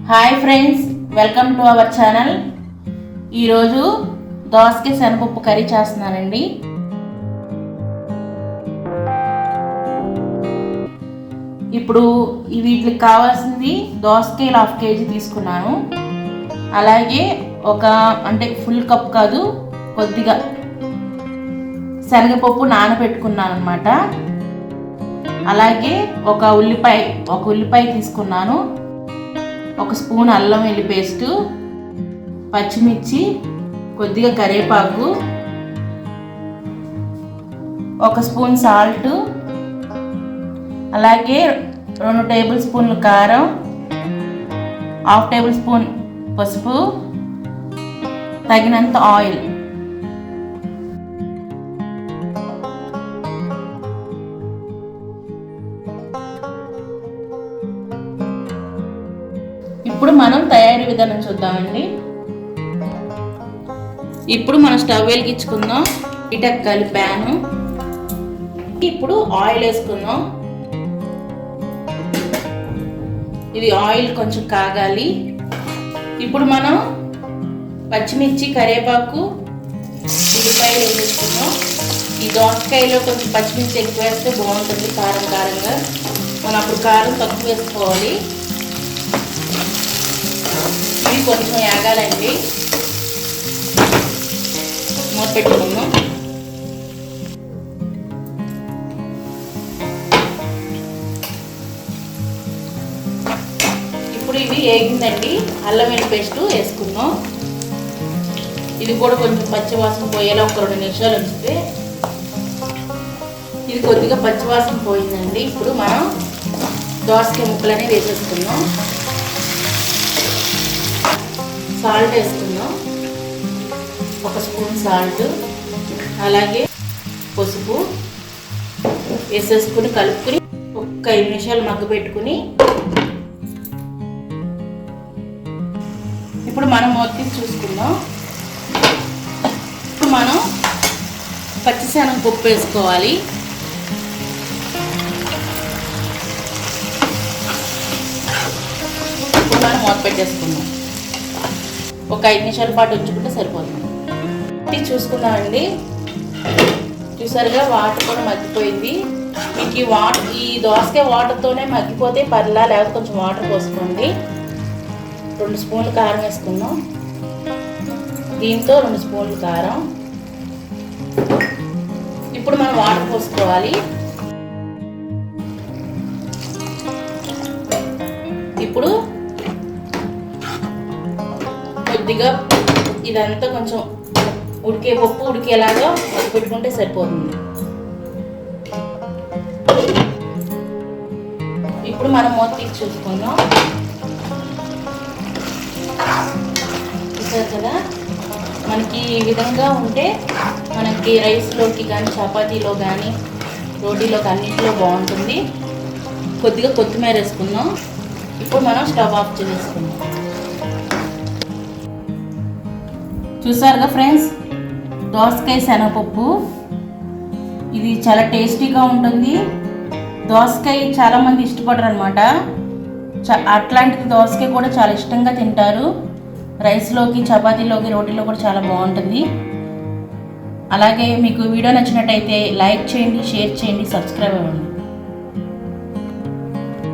Hi friends, welcome to our channel. ఈరోజు దోసకాయ శనగపప్పు కర్రీ చేస్తున్నానండి. ఇప్పుడు వీటికి కావాల్సింది దోసకాయలు 1/2 kg తీసుకున్నాను. అలాగే ఫుల్ కప్ కాదు, కొద్దిగా శనగపప్పు నానబెట్టుకున్నాను అన్నమాట. అలాగే ఒక ఉల్లిపాయ తీసుకున్నాను. 1 స్పూన్ అల్లం వెల్లుల్లి పేస్టు, పచ్చిమిర్చి, కొద్దిగా కరివేపాకు, 1 స్పూన్ సాల్ట్, అలాగే 2 టేబుల్ స్పూన్లు కారం, 1/2 టేబుల్ స్పూన్ పసుపు, తగినంత ఆయిల్. ఇప్పుడు మనం తయారీ విధానం చూద్దామండి. ఇప్పుడు మనం స్టవ్ వెలిగించుకుందాం. ఇటక్కాలి ప్యాను. ఇప్పుడు ఆయిల్ వేసుకుందాం. ఇది ఆయిల్ కొంచెం కాగాలి. ఇప్పుడు మనం పచ్చిమిర్చి, కరివేపాకు, ఉల్లిపాయలు వేసుకుందాం. ఈ దోసకాయలో కొంచెం పచ్చిమిర్చి ఎక్కువ వేస్తే బాగుంటుంది, కారంగా. మనం అప్పుడు కారం తక్కువ వేసుకోవాలి. ఇవి కొంచెం యాగాలండి. మూత పెట్టుకుందాం. ఇప్పుడు ఇవి వేగిందండి. అల్లం వెల్లుల్లి పేస్ట్ వేసుకుందాం. ఇది కూడా కొంచెం పచ్చివాసన పోయేలా ఒక 2 నిమిషాలు ఉంచితే ఇది కొద్దిగా పచ్చివాసన పోయిందండి. ఇప్పుడు మనం దోసకాయ ముక్కలనే వేసేసుకుందాం. సాల్ట్ వేసుకుందాం. 1 స్పూన్ సాల్ట్, అలాగే పసుపు వేసేసుకుని కలుపుకుని ఒక 5 నిమిషాలు మగ్గపెట్టుకుని ఇప్పుడు మనం మూత తీసి చూసుకుందాం. ఇప్పుడు మనం పచ్చి శనగపప్పు వేసుకోవాలి. ఇప్పుడు మనం మూత పెట్టేసుకుందాం. ఒక 5 నిమిషాల పాటు ఉంచుకుంటే సరిపోతుంది. చూసుకుందామండి. చూసారుగా వాటర్ కూడా మగ్గిపోయింది. మీకు ఈ దోసకాయ వాటర్తోనే మగ్గిపోతే పర్లా, లేకపోతే కొంచెం వాటర్ పోసుకోండి. 2 స్పూన్లు కారం వేసుకుందాం. దీంతో 2 స్పూన్లు కారం. ఇప్పుడు మనం వాటర్ పోసుకోవాలి. ఇప్పుడు కొద్దిగా ఇదంతా కొంచెం పప్పు ఉడికేలాగా పెట్టుకుంటే సరిపోతుంది. ఇప్పుడు మనం మూత తీసి చూసుకుందాం. చూసారు కదా, మనకి ఈ విధంగా ఉంటే మనకి రైస్లోకి కానీ, చపాతీలో కానీ, రోటీలోకి అన్నింటిలో బాగుంటుంది. కొద్దిగా కొత్తిమీర వేసుకుందాం. ఇప్పుడు మనం స్టవ్ ఆఫ్ చేసేసుకుందాం. చూసారుగా ఫ్రెండ్స్, దోసకాయ శనగపప్పు ఇది చాలా టేస్టీగా ఉంటుంది. దోసకాయ చాలామంది ఇష్టపడరు అనమాట. అట్లాంటిది దోసకాయ కూడా చాలా ఇష్టంగా తింటారు. రైస్లోకి, చపాతీలోకి, రోటీలో కూడా చాలా బాగుంటుంది. అలాగే మీకు వీడియో నచ్చినట్టయితే లైక్ చేయండి, షేర్ చేయండి, సబ్స్క్రైబ్ అవ్వండి.